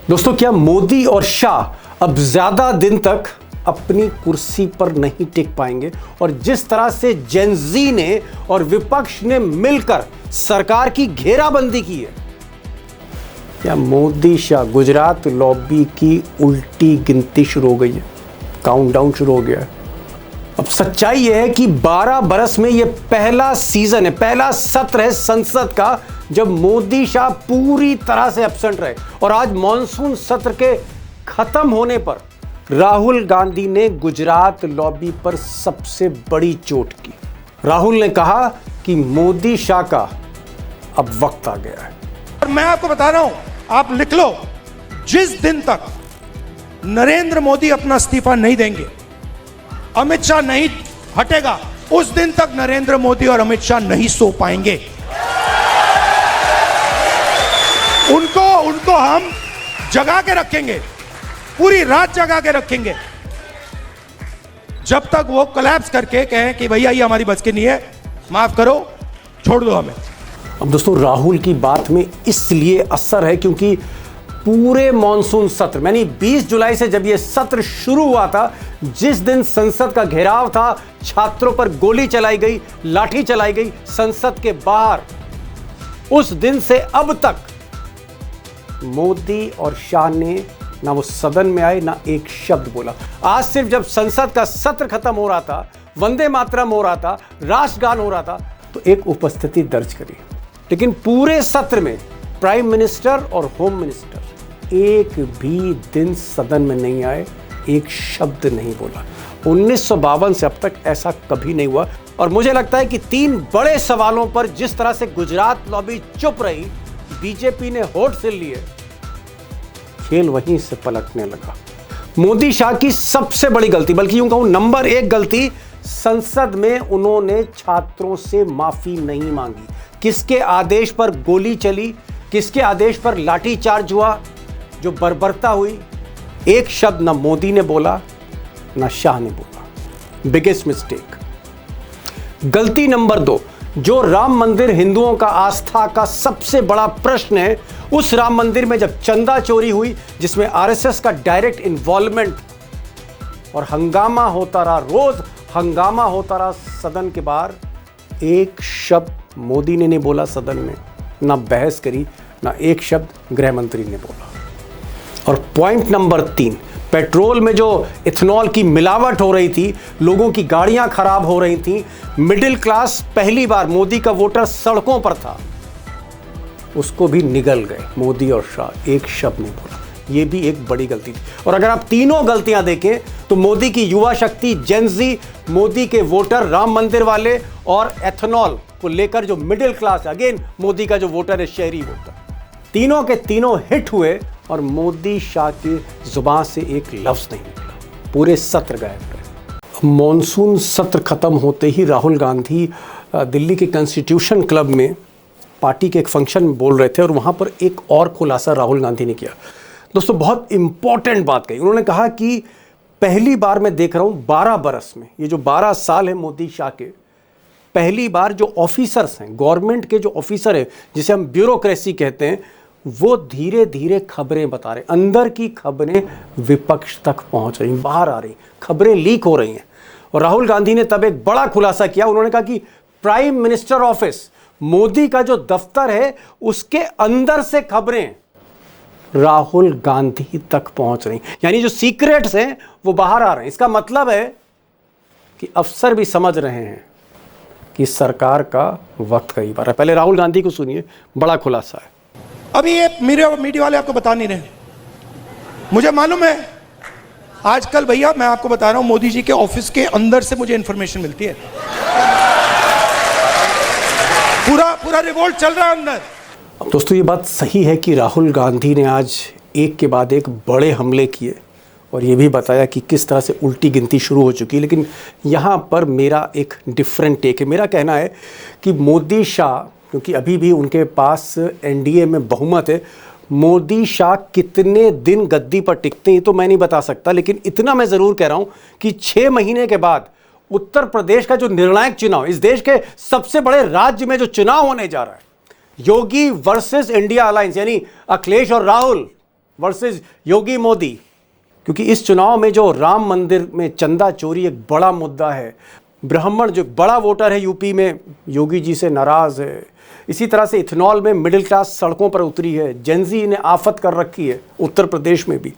दोस्तों, क्या मोदी और शाह अब ज्यादा दिन तक अपनी कुर्सी पर नहीं टिक पाएंगे? और जिस तरह से जेन ज़ी ने और विपक्ष ने मिलकर सरकार की घेराबंदी की है, क्या मोदी शाह गुजरात लॉबी की उल्टी गिनती शुरू हो गई है? काउंटडाउन शुरू हो गया है। अब सच्चाई यह है कि 12 बरस में यह पहला सीजन है, पहला सत्र है संसद का जब मोदी शाह पूरी तरह से एब्सेंट रहे। और आज मॉनसून सत्र के खत्म होने पर राहुल गांधी ने गुजरात लॉबी पर सबसे बड़ी चोट की। राहुल ने कहा कि मोदी शाह का अब वक्त आ गया है। और मैं आपको बता रहा हूं, आप लिख लो, जिस दिन तक नरेंद्र मोदी अपना इस्तीफा नहीं देंगे, अमित शाह नहीं हटेगा, उस दिन तक नरेंद्र मोदी और अमित शाह नहीं सो पाएंगे। उनको हम जगा के रखेंगे, पूरी रात जगा के रखेंगे, जब तक वो कोलैप्स करके कहें कि भैया ये हमारी बस की नहीं है, माफ करो, छोड़ दो हमें। अब दोस्तों, राहुल की बात में इसलिए असर है क्योंकि पूरे मॉनसून सत्र यानी 20 जुलाई से जब यह सत्र शुरू हुआ था, जिस दिन संसद का घेराव था, छात्रों पर गोली चलाई गई, लाठी चलाई गई संसद के बाहर, उस दिन से अब तक मोदी और शाह ने ना वो सदन में आए, ना एक शब्द बोला। आज सिर्फ जब संसद का सत्र खत्म हो रहा था, वंदे मातरम हो रहा था, राष्ट्रगान हो रहा था, तो एक उपस्थिति दर्ज करी। लेकिन पूरे सत्र में प्राइम मिनिस्टर और होम मिनिस्टर एक भी दिन सदन में नहीं आए, एक शब्द नहीं बोला। 1952 से अब तक ऐसा कभी नहीं हुआ। और मुझे लगता है कि 3 बड़े सवालों पर जिस तरह से गुजरात लॉबी चुप रही, बीजेपी ने होठ सिल लिए, खेल वहीं से पलटने लगा। मोदी शाह की सबसे बड़ी गलती, बल्कि यूं कहूं नंबर 1 गलती, संसद में उन्होंने छात्रों से माफी नहीं मांगी। किसके आदेश पर गोली चली, किसके आदेश पर लाठीचार्ज हुआ, जो बर्बरता हुई, एक शब्द ना मोदी ने बोला ना शाह ने बोला। Biggest mistake. गलती नंबर 2, जो राम मंदिर हिंदुओं का आस्था का सबसे बड़ा प्रश्न है, उस राम मंदिर में जब चंदा चोरी हुई, जिसमें आरएसएस का डायरेक्ट इन्वॉल्वमेंट, और हंगामा होता रहा, रोज हंगामा होता रहा सदन के बाहर, एक शब्द मोदी ने नहीं बोला सदन में, ना बहस करी, ना एक शब्द गृह मंत्री ने बोला। और पॉइंट नंबर 3, पेट्रोल में जो इथेनॉल की मिलावट हो रही थी, लोगों की गाड़ियां खराब हो रही थी, मिडिल क्लास पहली बार, मोदी का वोटर सड़कों पर था, उसको भी निगल गए मोदी और शाह, एक शब्द नहीं बोला। यह भी एक बड़ी गलती थी। और अगर आप तीनों गलतियां देखें तो मोदी की युवा शक्ति जेन ज़ी, मोदी के वोटर राम मंदिर वाले, और एथेनॉल को लेकर जो मिडिल क्लास है, अगेन मोदी का जो वोटर है शहरी वोटर, तीनों के तीनों हिट हुए और मोदी शाह की जुबान से एक लफ्ज नहीं निकला। पूरे सत्र गायब रहे। मॉनसून सत्र खत्म होते ही राहुल गांधी दिल्ली के कॉन्स्टिट्यूशन क्लब में पार्टी के एक फंक्शन में बोल रहे थे, और वहां पर एक और खुलासा राहुल गांधी ने किया। दोस्तों, बहुत इंपॉर्टेंट बात कही। उन्होंने कहा कि पहली बार मैं देख रहा हूं 12 बरस में, ये जो 12 साल है मोदी शाह के, पहली बार जो ऑफिसर्स हैं, गवर्नमेंट के जो ऑफिसर है, जिसे हम ब्यूरोक्रेसी कहते हैं, वो धीरे धीरे खबरें बता रहे, अंदर की खबरें विपक्ष तक पहुंच रही, बाहर आ रही, खबरें लीक हो रही हैं। और राहुल गांधी ने तब एक बड़ा खुलासा किया। उन्होंने कहा कि प्राइम मिनिस्टर ऑफिस, मोदी का जो दफ्तर है, उसके अंदर से खबरें राहुल गांधी तक पहुंच रही, यानी जो सीक्रेट्स हैं वो बाहर आ रहे हैं। इसका मतलब है कि अफसर भी समझ रहे हैं कि सरकार का वक्त करीब आ रहा है। पहले राहुल गांधी को सुनिए, बड़ा खुलासा है। अभी ये मीडिया वाले आपको बता नहीं रहे, मुझे मालूम है। आजकल भैया मैं आपको बता रहा हूं, मोदी जी के ऑफिस के अंदर से मुझे इंफॉर्मेशन मिलती है। पूरा रिवोल्ट चल रहा है अंदर। अब दोस्तों, ये बात सही है कि राहुल गांधी ने आज एक के बाद एक बड़े हमले किए, और ये भी बताया कि किस तरह से उल्टी गिनती शुरू हो चुकी है। लेकिन यहाँ पर मेरा एक डिफरेंट टेक है। मेरा कहना है कि मोदी शाह, क्योंकि अभी भी उनके पास एनडीए में बहुमत है, मोदी शाह कितने दिन गद्दी पर टिकते हैं तो मैं नहीं बता सकता, लेकिन इतना मैं ज़रूर कह रहा हूँ कि 6 महीने के बाद उत्तर प्रदेश का जो निर्णायक चुनाव, इस देश के सबसे बड़े राज्य में जो चुनाव होने जा रहा है, योगी वर्सेस इंडिया अलायंस, यानी अखिलेश और राहुल, वर्सेस योगी मोदी, क्योंकि इस चुनाव में जो राम मंदिर में चंदा चोरी एक बड़ा मुद्दा है, ब्राह्मण जो बड़ा वोटर है यूपी में योगी जी से नाराज है, इसी तरह से इथेनॉल में मिडिल क्लास सड़कों पर उतरी है, जेंजी ने आफत कर रखी है उत्तर प्रदेश में भी।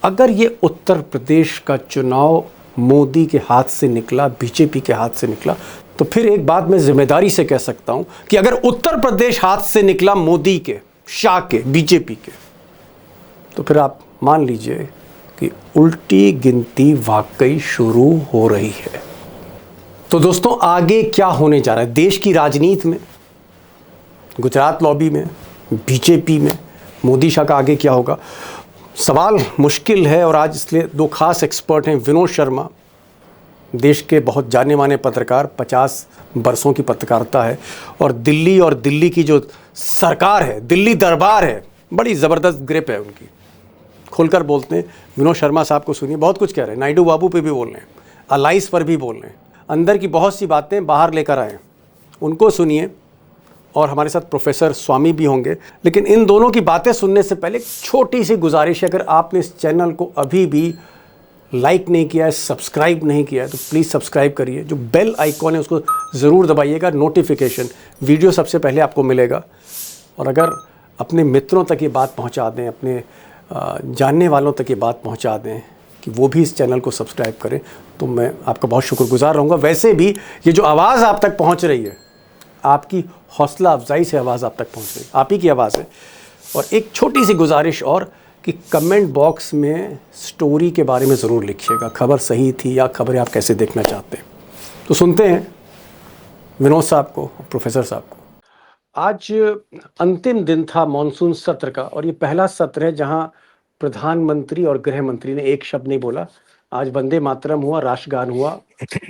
अगर ये उत्तर प्रदेश का चुनाव मोदी के हाथ से निकला, बीजेपी के हाथ से निकला, तो फिर एक बात मैं जिम्मेदारी से कह सकता हूं कि अगर उत्तर प्रदेश हाथ से निकला मोदी के, शाह के, बीजेपी के, तो फिर आप मान लीजिए कि उल्टी गिनती वाकई शुरू हो रही है। तो दोस्तों, आगे क्या होने जा रहा है देश की राजनीति में, गुजरात लॉबी में, बीजेपी में, मोदी शाह का आगे क्या होगा? सवाल मुश्किल है और आज इसलिए दो खास एक्सपर्ट हैं। विनोद शर्मा, देश के बहुत जाने माने पत्रकार, 50 बरसों की पत्रकारिता है, और दिल्ली की जो सरकार है, दिल्ली दरबार है, बड़ी ज़बरदस्त ग्रिप है उनकी, खुलकर बोलते हैं। विनोद शर्मा साहब को सुनिए, बहुत कुछ कह रहे हैं, नायडू बाबू पे भी बोल रहे हैं, अलाइस पर भी बोल रहे हैं, अंदर की बहुत सी बातें बाहर लेकर आए, उनको सुनिए। और हमारे साथ प्रोफेसर स्वामी भी होंगे। लेकिन इन दोनों की बातें सुनने से पहले एक छोटी सी गुजारिश है, अगर आपने इस चैनल को अभी भी लाइक नहीं किया है, सब्सक्राइब नहीं किया है, तो प्लीज़ सब्सक्राइब करिए। जो बेल आइकॉन है उसको ज़रूर दबाइएगा, नोटिफिकेशन वीडियो सबसे पहले आपको मिलेगा। और अगर अपने मित्रों तक ये बात पहुंचा दें, अपने जानने वालों तक ये बात पहुंचा दें कि वो भी इस चैनल को सब्सक्राइब करें, तो मैं आपका बहुत शुक्रगुजार रहूँगा। वैसे भी ये जो आवाज़ आप तक पहुँच रही है, आपकी हौसला अफजाई से आवाज़ आप तक पहुँच रही है, आप ही की आवाज़ है। और एक छोटी सी गुजारिश और कि कमेंट बॉक्स में स्टोरी के बारे में ज़रूर लिखिएगा, खबर सही थी या खबरें आप कैसे देखना चाहते हैं। तो सुनते हैं विनोद साहब को, प्रोफेसर साहब को। आज अंतिम दिन था मॉनसून सत्र का, और ये पहला सत्र है जहां प्रधानमंत्री और गृह मंत्री ने एक शब्द नहीं बोला। आज वंदे मातरम हुआ, राष्ट्रगान हुआ,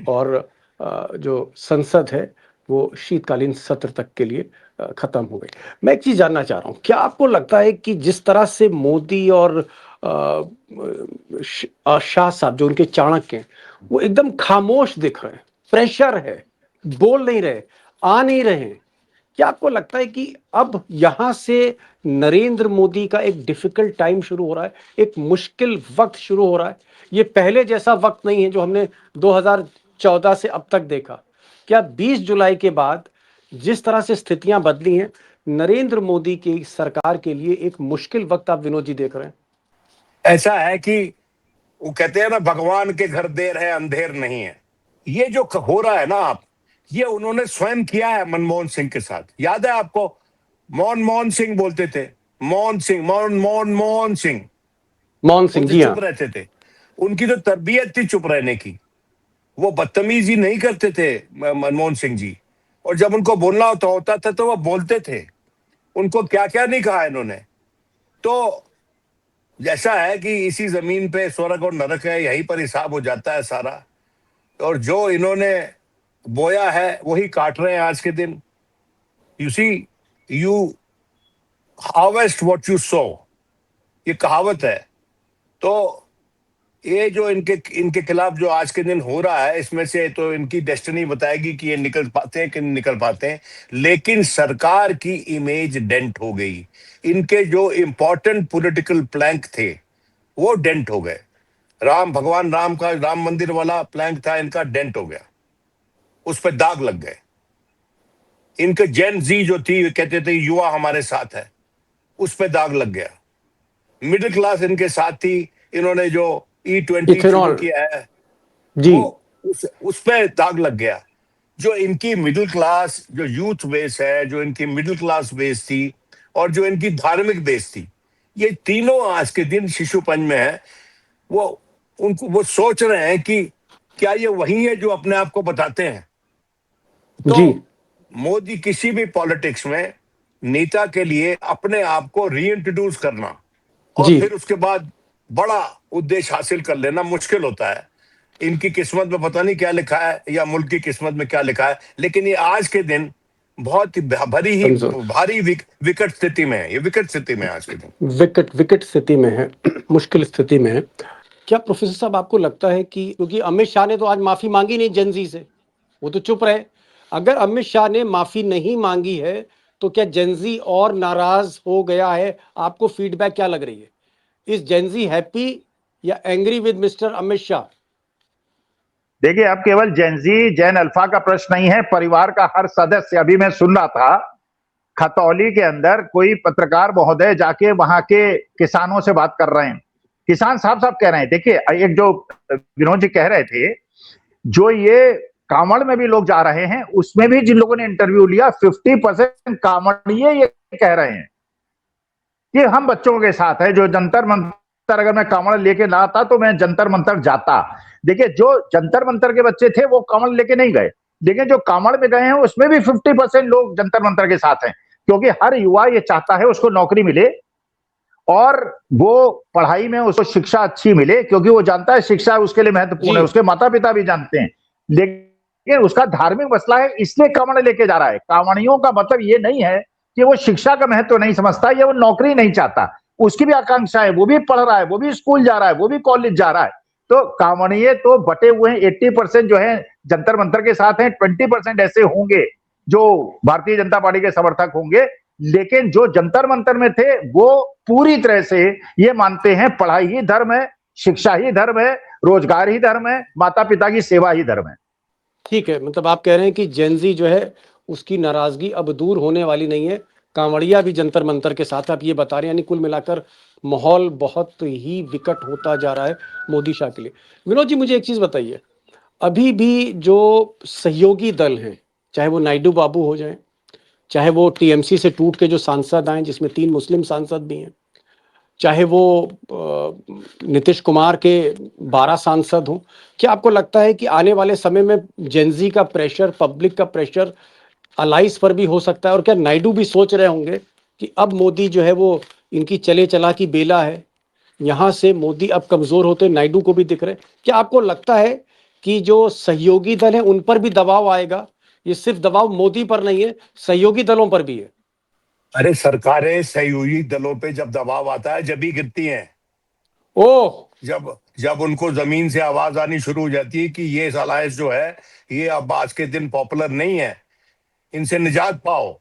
और जो संसद है वो शीतकालीन सत्र तक के लिए खत्म हो गई। मैं एक चीज जानना चाह रहा हूँ, क्या आपको लगता है कि जिस तरह से मोदी और शाह साहब जो उनके चाणक्य हैं, वो एकदम खामोश दिख रहे हैं, प्रेशर है, बोल नहीं रहे, आ नहीं रहे हैं, क्या आपको लगता है कि अब यहां से नरेंद्र मोदी का एक डिफिकल्ट टाइम शुरू हो रहा है, एक मुश्किल वक्त शुरू हो रहा है? ये पहले जैसा वक्त नहीं है जो हमने 2014 से अब तक देखा। क्या 20 जुलाई के बाद जिस तरह से स्थितियां बदली हैं, नरेंद्र मोदी की सरकार के लिए एक मुश्किल वक्त आप विनोद जी देख रहे हैं? ऐसा है कि वो कहते हैं ना, भगवान के घर देर है अंधेर नहीं है। ये जो हो रहा है ना, आप ये उन्होंने स्वयं किया है मनमोहन सिंह के साथ। याद है आपको, मोहन सिंह बोलते थे, मोहन सिंह, मोहन सिंह, जी हाँ, चुप रहते थे। उनकी तो तरबियत थी चुप रहने की, वो बदतमीजी नहीं करते थे मनमोहन सिंह जी। और जब उनको बोलना होता था तो वो बोलते थे। उनको क्या क्या नहीं कहा इन्होंने। तो जैसा है कि इसी जमीन पे स्वर्ग और नरक है, यहीं पर हिसाब हो जाता है सारा। और जो इन्होंने बोया है वही काट रहे हैं आज के दिन। You see, you harvest what you sow, ये कहावत है। तो ये जो इनके खिलाफ जो आज के दिन हो रहा है, इसमें से तो इनकी डेस्टिनी बताएगी कि ये निकल पाते हैं कि नहीं निकल पाते हैं। लेकिन सरकार की इमेज डेंट हो गई। इनके जो इंपॉर्टेंट पॉलिटिकल प्लैंक थे वो डेंट हो गए। भगवान राम का राम मंदिर वाला प्लैंक था, इनका डेंट हो गया, उस पर दाग लग गए। इनके जेन जी जो थी, कहते थे युवा हमारे साथ है, उस पर दाग लग गया। मिडिल क्लास इनके साथ थी, इन्होंने जो E20 शुरू किया है जी, वो उस पे दाग लग गया। जो इनकी मिडिल क्लास, जो यूथ बेस है, जो इनकी मिडिल क्लास बेस थी, और जो इनकी धार्मिक बेस थी, ये तीनों आज के दिन शिशुपंज में है। वो सोच रहे हैं कि क्या ये वही है जो अपने आप को बताते हैं। तो जी, मोदी किसी भी पॉलिटिक्स में नेता के लिए अपने आप को रीइंट्रोड्यूस करना और फिर उसके बाद बड़ा उद्देश्य हासिल कर लेना मुश्किल होता है। इनकी किस्मत में पता नहीं क्या लिखा है, या मुल्क की किस्मत में क्या लिखा है, लेकिन ये आज के दिन बहुत ही भारी विकट स्थिति में है। ये विकट स्थिति में आज के दिन विकट स्थिति में है, मुश्किल स्थिति में है। क्या प्रोफेसर साहब आपको लगता है कि, क्योंकि अमित शाह ने तो आज माफी मांगी नहीं जेनजी से, वो तो चुप रहे, अगर अमित शाह ने माफी नहीं मांगी है तो क्या जेनजी और नाराज हो गया है? आपको फीडबैक क्या लग रही है? इज जेनजी हैप्पी या angry with mister Amit Shah? देखिए, अब केवल जेनजी जैन अल्फा का प्रश्न नहीं है, परिवार का हर सदस्य। अभी मैं सुन रहा था खतौली के अंदर कोई पत्रकार महोदय जाके वहां के किसानों से बात कर रहे हैं। किसान साफ साफ कह रहे हैं, देखिए एक जो विनोद जी कह रहे थे, जो ये कांवड़ में भी लोग जा रहे हैं, उसमें भी जिन लोगों ने इंटरव्यू लिया 50% कांवड़िए ये कह रहे हैं कि हम बच्चों के साथ है। जो जंतर मंतर, अगर मैं कांवड़ लेके ना आता तो मैं जंतर मंतर जाता। देखिए, जो जंतर मंतर के बच्चे थे वो कांवड़ लेके नहीं गए, लेकिन जो कांवड़ में गए हैं उसमें भी 50% लोग जंतर मंतर के साथ हैं, क्योंकि हर युवा ये चाहता है उसको नौकरी मिले और वो पढ़ाई में उसको शिक्षा अच्छी मिले, क्योंकि वो जानता है शिक्षा उसके लिए महत्वपूर्ण है। उसके माता पिता भी जानते हैं, लेकिन उसका धार्मिक मसला है, इसलिए कांवड़ लेके जा रहा है। कांवड़ियों का मतलब ये नहीं है कि वो शिक्षा का महत्व नहीं समझता या वो नौकरी नहीं चाहता, उसकी भी आकांक्षा है, वो भी पढ़ रहा है, वो भी स्कूल जा रहा है, वो भी कॉलेज जा रहा है। तो कांवड़िए तो बटे हुए हैं, 80% जो है जंतर मंतर के साथ हैं, 20% ऐसे होंगे जो भारतीय जनता पार्टी के समर्थक होंगे, लेकिन जो जंतर मंतर में थे वो पूरी तरह से ये मानते हैं पढ़ाई ही धर्म है, शिक्षा ही धर्म है, रोजगार ही धर्म है, माता पिता की सेवा ही धर्म है। ठीक है, मतलब आप कह रहे हैं कि जेनजी जो है उसकी नाराजगी अब दूर होने वाली नहीं है, कांवड़िया भी जंतर मंतर के साथ, आप ये बता रहे हैं। यानी कुल मिलाकर माहौल बहुत ही विकट होता जा रहा है मोदी शाह के लिए। विनोद जी, मुझे एक चीज बताइए, अभी भी जो सहयोगी दल हैं, चाहे वो नायडू बाबू हो जाए, चाहे वो टीएमसी से टूट के जो सांसद आए जिसमें 3 मुस्लिम सांसद भी हैं, चाहे वो नीतीश कुमार के 12 सांसद हों, क्या आपको लगता है कि आने वाले समय में जेनजी का प्रेशर, पब्लिक का प्रेशर अलाइस पर भी हो सकता है? और क्या नायडू भी सोच रहे होंगे कि अब मोदी जो है वो इनकी चले चला की बेला है, यहां से मोदी अब कमजोर होते नायडू को भी दिख रहे? क्या आपको लगता है कि जो सहयोगी दल है उन पर भी दबाव आएगा? ये सिर्फ दबाव मोदी पर नहीं है, सहयोगी दलों पर भी है। अरे, सरकारें सहयोगी दलों पे जब दबाव आता है जब ही गिरती हैं। ओह, जब जब उनको जमीन से आवाज आनी शुरू हो जाती है कि ये अलायंस जो है ये अब आज के दिन पॉपुलर नहीं है, इनसे निजात पाओ।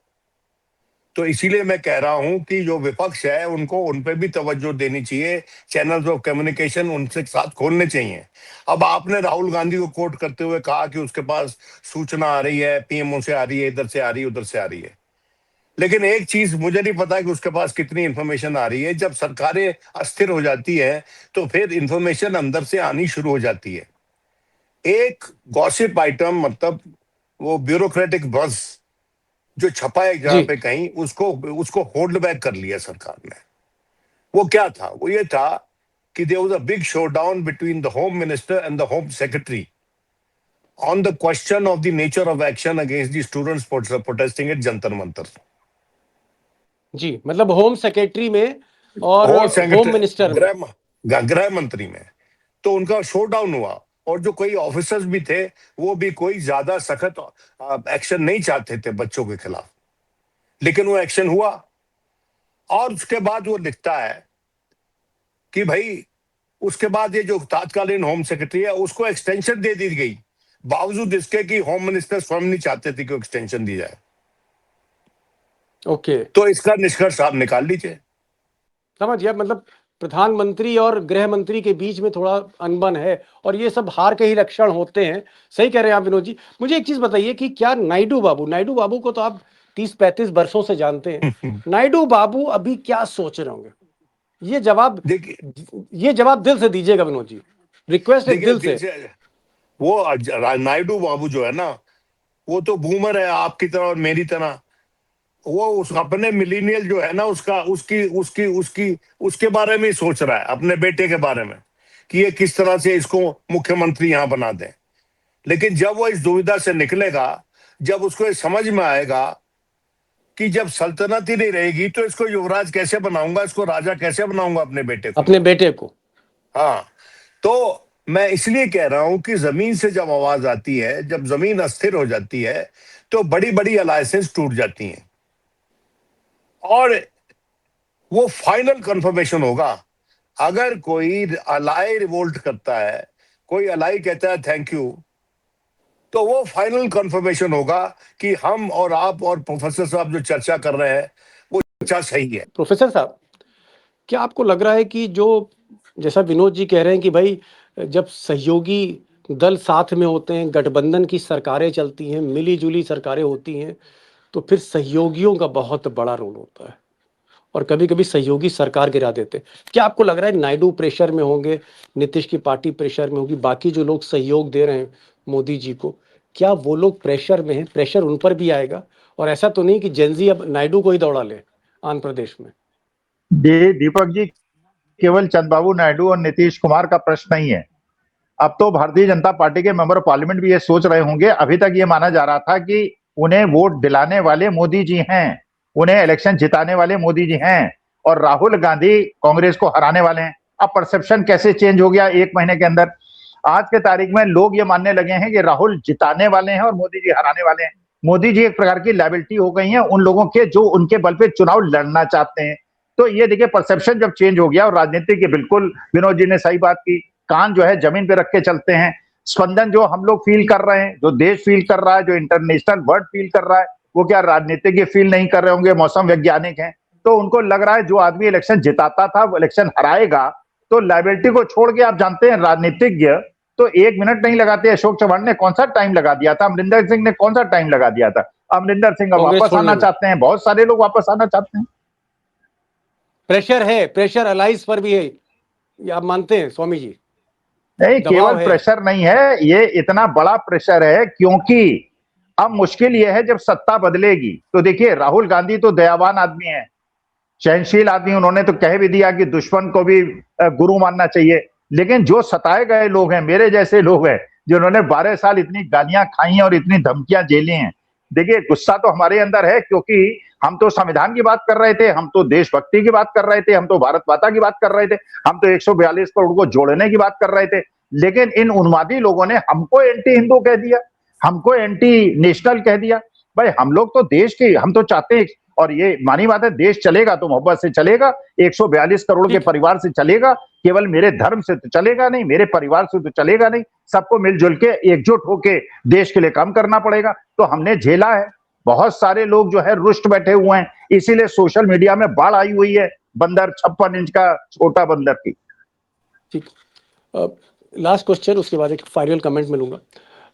तो इसीलिए मैं कह रहा हूं कि जो विपक्ष है उनको उन पे भी तवज्जो देनी चाहिए, चैनल्स ऑफ कम्युनिकेशन उनसे साथ खोलने चाहिए। अब आपने राहुल गांधी को कोट करते हुए कहा कि उसके पास सूचना आ रही है, पीएमओ से आ रही है, इधर से आ रही है, उधर से आ रही है, लेकिन एक चीज मुझे नहीं पता कि उसके पास कितनी इंफॉर्मेशन आ रही है। जब सरकारें अस्थिर हो जाती है तो फिर इंफॉर्मेशन अंदर से आनी शुरू हो जाती है। एक गॉसिप आइटम, मतलब वो ब्यूरोक्रेटिक बस जो छपा है जहां जी पे कहीं, उसको होल्ड बैक कर लिया सरकार ने। वो क्या था? वो ये था कि there was a big showdown between the home minister and the home secretary on the question of the nature of action against the students protesting at Jantar Mantar. जी, मतलब होम सेक्रेटरी में और होम होम मिनिस्टर में। गृह मंत्री में तो उनका शोडाउन हुआ, और जो कोई ऑफिसर्स भी थे वो भी कोई ज्यादा सख्त एक्शन नहीं चाहते थे बच्चों के खिलाफ, लेकिन वो एक्शन हुआ। और उसके बाद वो लिखता है कि भाई उसके बाद ये जो तात्कालीन होम सेक्रेटरी है उसको एक्सटेंशन दे दी गई, बावजूद इसके कि होम मिनिस्टर स्वयं नहीं चाहते थे कि एक्सटेंशन दी जाए। ओके, तो इसका निष्कर्ष आप निकाल लीजिए। समझ गया। मतलब प्रधानमंत्री और गृह मंत्री के बीच में थोड़ा अनबन है, और ये सब हार के ही लक्षण होते हैं। सही कह रहे हैं आप विनोद जी। मुझे एक चीज बताइए कि क्या नायडू बाबू को तो आप 30-35 वर्षों से जानते हैं, नायडू बाबू अभी क्या सोच रहे होंगे? ये जवाब देखिए ये जवाब दिल से दीजिएगा विनोद जी, रिक्वेस्ट है देखिए दिल से। वो नायडू बाबू जो है ना, वो तो बूमर है आपकी तरह और मेरी तरह। वो उस अपने मिलीनियल जो है ना, उसका उसकी उसकी उसकी उसके बारे में ही सोच रहा है, अपने बेटे के बारे में, कि ये किस तरह से इसको मुख्यमंत्री यहां बना दें। लेकिन जब वो इस दुविधा से निकलेगा, जब उसको ये समझ में आएगा कि जब सल्तनत ही नहीं रहेगी तो इसको युवराज कैसे बनाऊंगा, इसको राजा कैसे बनाऊंगा अपने बेटे को। अपने बेटे को। हाँ, तो मैं इसलिए कह रहा हूं कि जमीन से जब आवाज आती है, जब जमीन अस्थिर हो जाती है, तो बड़ी बड़ी अलायंसेस टूट जाती हैं, और वो फाइनल कंफर्मेशन होगा। अगर कोई अलाई रिवोल्ट करता है, कोई अलाई कहता है थैंक यू, तो वो फाइनल कंफर्मेशन होगा कि हम और आप और प्रोफेसर साहब जो चर्चा कर रहे हैं वो चर्चा सही है। प्रोफेसर साहब, क्या आपको लग रहा है कि जो जैसा विनोद जी कह रहे हैं कि भाई जब सहयोगी दल साथ में होते हैं, गठबंधन की सरकारें चलती हैं, मिली-जुली सरकारें होती हैं, तो फिर सहयोगियों का बहुत बड़ा रोल होता है और कभी-कभी सहयोगी सरकार गिरा देते हैं। क्या आपको लग रहा है नायडू प्रेशर में होंगे, नीतीश की पार्टी प्रेशर में होगी, बाकी जो लोग सहयोग दे रहे हैं मोदी जी को, क्या वो लोग प्रेशर में हैं, प्रेशर उन पर भी आएगा? और ऐसा तो नहीं कि जेन ज़ी अब नायडू को ही दौड़ा ले आंध्र प्रदेश में? दीपक जी, केवल चंद्रबाबू नायडू और नीतीश कुमार का प्रश्न नहीं है। अब तो भारतीय जनता पार्टी के मेंबर ऑफ पार्लियामेंट भी ये सोच रहे होंगे। अभी तक ये माना जा रहा था कि उन्हें वोट दिलाने वाले मोदी जी हैं, उन्हें इलेक्शन जिताने वाले मोदी जी हैं और राहुल गांधी कांग्रेस को हराने वाले हैं। अब परसेप्शन कैसे चेंज हो गया 1 महीने के अंदर? आज के तारीख में लोग ये मानने लगे हैं कि राहुल जिताने वाले हैं और मोदी जी हराने वाले हैं। मोदी जी एक प्रकार की लायबिलिटी हो गई है उन लोगों के जो उनके बल पे चुनाव लड़ना चाहते हैं। तो ये देखिए परसेप्शन जब चेंज हो गया और राजनीति की, बिल्कुल विनोद जी ने सही बात की, कान जो है जमीन पे रख के चलते हैं। स्पंदन जो हम लोग फील कर रहे हैं, जो देश फील कर रहा है, जो इंटरनेशनल वर्ल्ड फील कर रहा है, वो क्या राजनीतिज्ञ फील नहीं कर रहे होंगे? मौसम वैज्ञानिक हैं, तो उनको लग रहा है जो आदमी इलेक्शन जिताता था वो इलेक्शन हराएगा। तो लायबिलिटी को छोड़ के आप जानते हैं राजनीतिज्ञ तो 1 मिनट नहीं लगाते। अशोक चव्हाण ने कौन सा टाइम लगा दिया था, अमरिंदर सिंह ने कौन सा टाइम लगा दिया था। अमरिंदर सिंह अब कांग्रेस वापस छोड़ने आना में चाहते हैं, बहुत सारे लोग वापस आना चाहते हैं। प्रेशर है, प्रेशर अलाइज पर भी है, ये आप मानते हैं स्वामी जी? नहीं, दबाव केवल है। प्रेशर नहीं है, ये इतना बड़ा प्रेशर है क्योंकि अब मुश्किल ये है जब सत्ता बदलेगी। तो देखिए राहुल गांधी तो दयावान आदमी है, सहनशील आदमी, उन्होंने तो कह भी दिया कि दुश्मन को भी गुरु मानना चाहिए। लेकिन जो सताए गए लोग हैं, मेरे जैसे लोग हैं जिन्होंने 12 साल इतनी गालियां खाई हैं और इतनी धमकियां झेली हैं, देखिए गुस्सा तो हमारे अंदर है क्योंकि हम तो संविधान की बात कर रहे थे, हम तो देशभक्ति की बात कर रहे थे, हम तो भारत माता की बात कर रहे थे, हम तो 142 करोड़ को जोड़ने की बात कर रहे थे। लेकिन इन उन्मादी लोगों ने हमको एंटी हिंदू कह दिया, हमको एंटी नेशनल कह दिया। भाई हम लोग तो देश के, हम तो चाहते हैं, और ये मानी बात है, देश चलेगा तो मोहब्बत से चलेगा, 142 करोड़ के परिवार से चलेगा, केवल मेरे धर्म से तो चलेगा नहीं, मेरे परिवार से तो चलेगा नहीं, सबको मिलजुल के एकजुट होके देश के लिए काम करना पड़ेगा। तो हमने झेला है, बहुत सारे लोग जो है रुष्ट बैठे हुए हैं, इसीलिए सोशल मीडिया में बाढ़ आई हुई है बंदर 56 इंच का छोटा बंदर की। ठीक, लास्ट क्वेश्चन, उसके बाद एक फाइनल कमेंट मिलूंगा।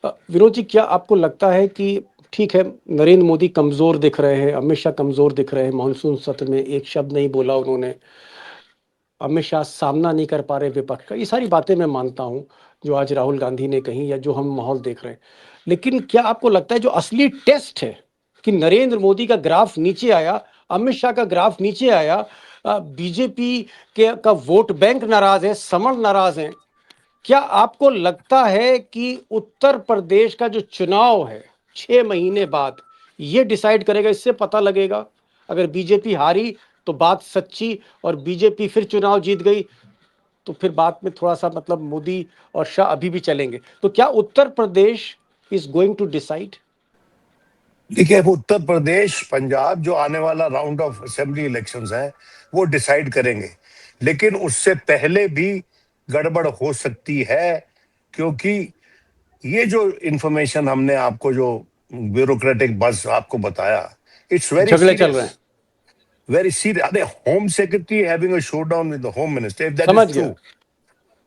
विनोद जी, क्या आपको लगता है कि ठीक है नरेंद्र मोदी कमजोर दिख रहे हैं, अमित शाह कमजोर दिख रहे हैं, मानसून सत्र में एक शब्द नहीं बोला उन्होंने, अमित शाह सामना नहीं कर पा रहे विपक्ष का, ये सारी बातें मैं मानता हूं जो आज राहुल गांधी ने कही या जो हम माहौल देख रहे हैं, लेकिन क्या आपको लगता है जो असली टेस्ट है कि नरेंद्र मोदी का ग्राफ नीचे आया, अमित शाह का ग्राफ नीचे आया, बीजेपी के का वोट बैंक नाराज है, समण नाराज हैं, क्या आपको लगता है कि उत्तर प्रदेश का जो चुनाव है 6 महीने बाद ये डिसाइड करेगा, इससे पता लगेगा अगर बीजेपी हारी तो बात सच्ची और बीजेपी फिर चुनाव जीत गई तो फिर बात में थोड़ा सा मतलब मोदी और शाह अभी भी चलेंगे, तो क्या Uttar Pradesh is going to decide? देखिए उत्तर प्रदेश, पंजाब, जो आने वाला राउंड ऑफ असेंबली इलेक्शंस है वो डिसाइड करेंगे, लेकिन उससे पहले भी गड़बड़ हो सकती है क्योंकि ये जो इंफॉर्मेशन हमने आपको, जो ब्यूरोक्रेटिक बस आपको बताया, इट्स वेरी झगड़े चल रहे हैं, वेरी सीरियस। अरे home secretary having a showdown with the home minister, if that समझ इज गया। ट्रू,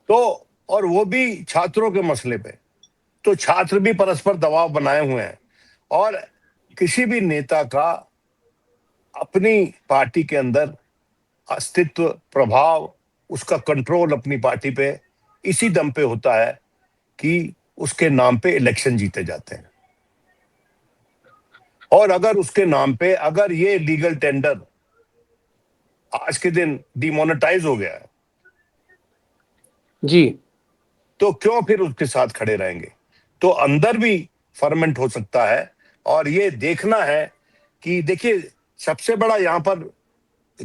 तो और वो भी छात्रों के मसले पे, तो छात्र भी परस्पर दबाव बनाए हुए हैं और किसी भी नेता का अपनी पार्टी के अंदर अस्तित्व, प्रभाव, उसका कंट्रोल अपनी पार्टी पे इसी दम पे होता है कि उसके नाम पे इलेक्शन जीते जाते हैं। और अगर उसके नाम पे, अगर ये लीगल टेंडर आज के दिन डिमोनेटाइज हो गया है जी, तो क्यों फिर उसके साथ खड़े रहेंगे? तो अंदर भी फर्मेंट हो सकता है और ये देखना है कि देखिए सबसे बड़ा यहां पर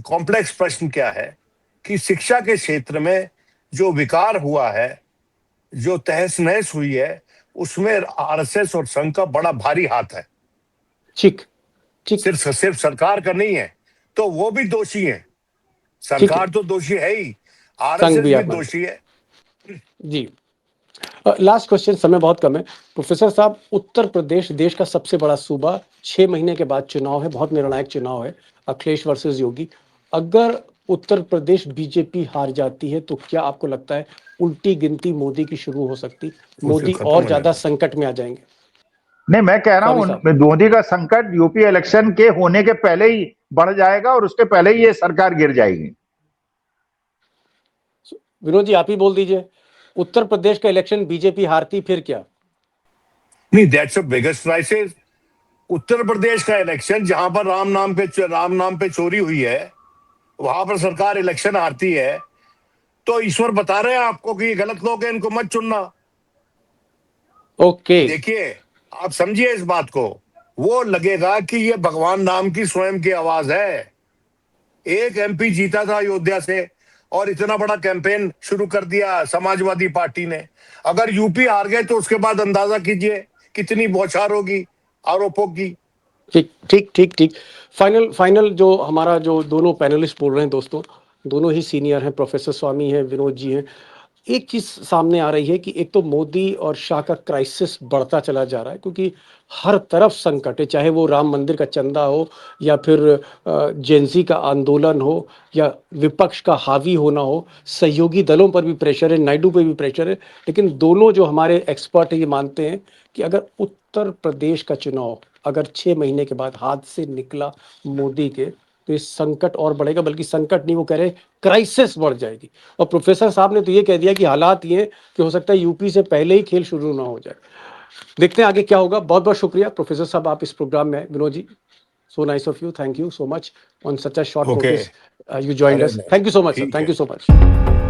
कॉम्प्लेक्स प्रश्न क्या है कि शिक्षा के क्षेत्र में जो विकार हुआ है, जो तहस नहस हुई है, उसमें आरएसएस और संघ का बड़ा भारी हाथ है। ठीक ठीक, सिर्फ सरकार का नहीं है, तो वो भी दोषी है, सरकार तो दोषी है ही, आरएसएस भी दोषी है जी। लास्ट क्वेश्चन, समय बहुत कम है प्रोफेसर साहब, उत्तर प्रदेश देश का सबसे बड़ा सूबा, 6 महीने के बाद चुनाव है, बहुत निर्णायक चुनाव है, अखिलेश वर्सेस योगी, अगर उत्तर प्रदेश बीजेपी हार जाती है तो क्या आपको लगता है उल्टी गिनती मोदी की शुरू हो सकती, मोदी खत्म और हो ज्यादा जाएगा। संकट में आ जाएंगे? नहीं, मैं कह रहा हूं स्वामी मोदी का संकट यूपी इलेक्शन के होने के पहले ही बढ़ जाएगा और उसके पहले ही ये सरकार गिर जाएगी। विनोद जी आप ही बोल दीजिए, उत्तर प्रदेश का इलेक्शन बीजेपी हारती फिर क्या? नहीं, that's a biggest crisis. Uttar Pradesh का इलेक्शन जहां पर राम नाम पे चोरी हुई है, वहां पर सरकार इलेक्शन हारती है, तो ईश्वर बता रहे हैं आपको कि ये गलत लोग हैं, इनको मत चुनना। ओके देखिए, आप समझिए इस बात को, वो लगेगा कि ये भगवान राम की स्वयं की आवाज है। एक एमपी जीता था अयोध्या से और इतना बड़ा कैंपेन शुरू कर दिया समाजवादी पार्टी ने। अगर यूपी हार गए तो उसके बाद अंदाजा कीजिए कितनी बौछार होगी आरोपों की। ठीक ठीक ठीक ठीक। फाइनल जो हमारा जो दोनों पैनलिस्ट बोल रहे हैं दोस्तों, दोनों ही सीनियर हैं, प्रोफेसर स्वामी हैं, विनोद जी हैं। एक चीज सामने आ रही है कि एक तो मोदी और शाह का क्राइसिस बढ़ता चला जा रहा है क्योंकि हर तरफ संकट है, चाहे वो राम मंदिर का चंदा हो या फिर जेंजी का आंदोलन हो या विपक्ष का हावी होना हो, सहयोगी दलों पर भी प्रेशर है, नायडू पे भी प्रेशर है। लेकिन दोनों जो हमारे एक्सपर्ट है ये मानते हैं कि अगर उत्तर प्रदेश का चुनाव अगर 6 महीने के बाद हाथ से निकला मोदी के, तो ये संकट और बढ़ेगा, बल्कि संकट नहीं वो कह रहे क्राइसिस बढ़ जाएगी। और प्रोफेसर साहब ने तो ये कह दिया कि हालात ये कि हो सकता है यूपी से पहले ही खेल शुरू ना हो जाए। देखते हैं आगे क्या होगा। बहुत बहुत शुक्रिया प्रोफेसर साहब, आप इस प्रोग्राम में। Vinod ji, so nice of you, thank you so much on such a short okay, notice you joined अरे अस। नहीं, thank you so much sir, ठीक थैंक है। You so much.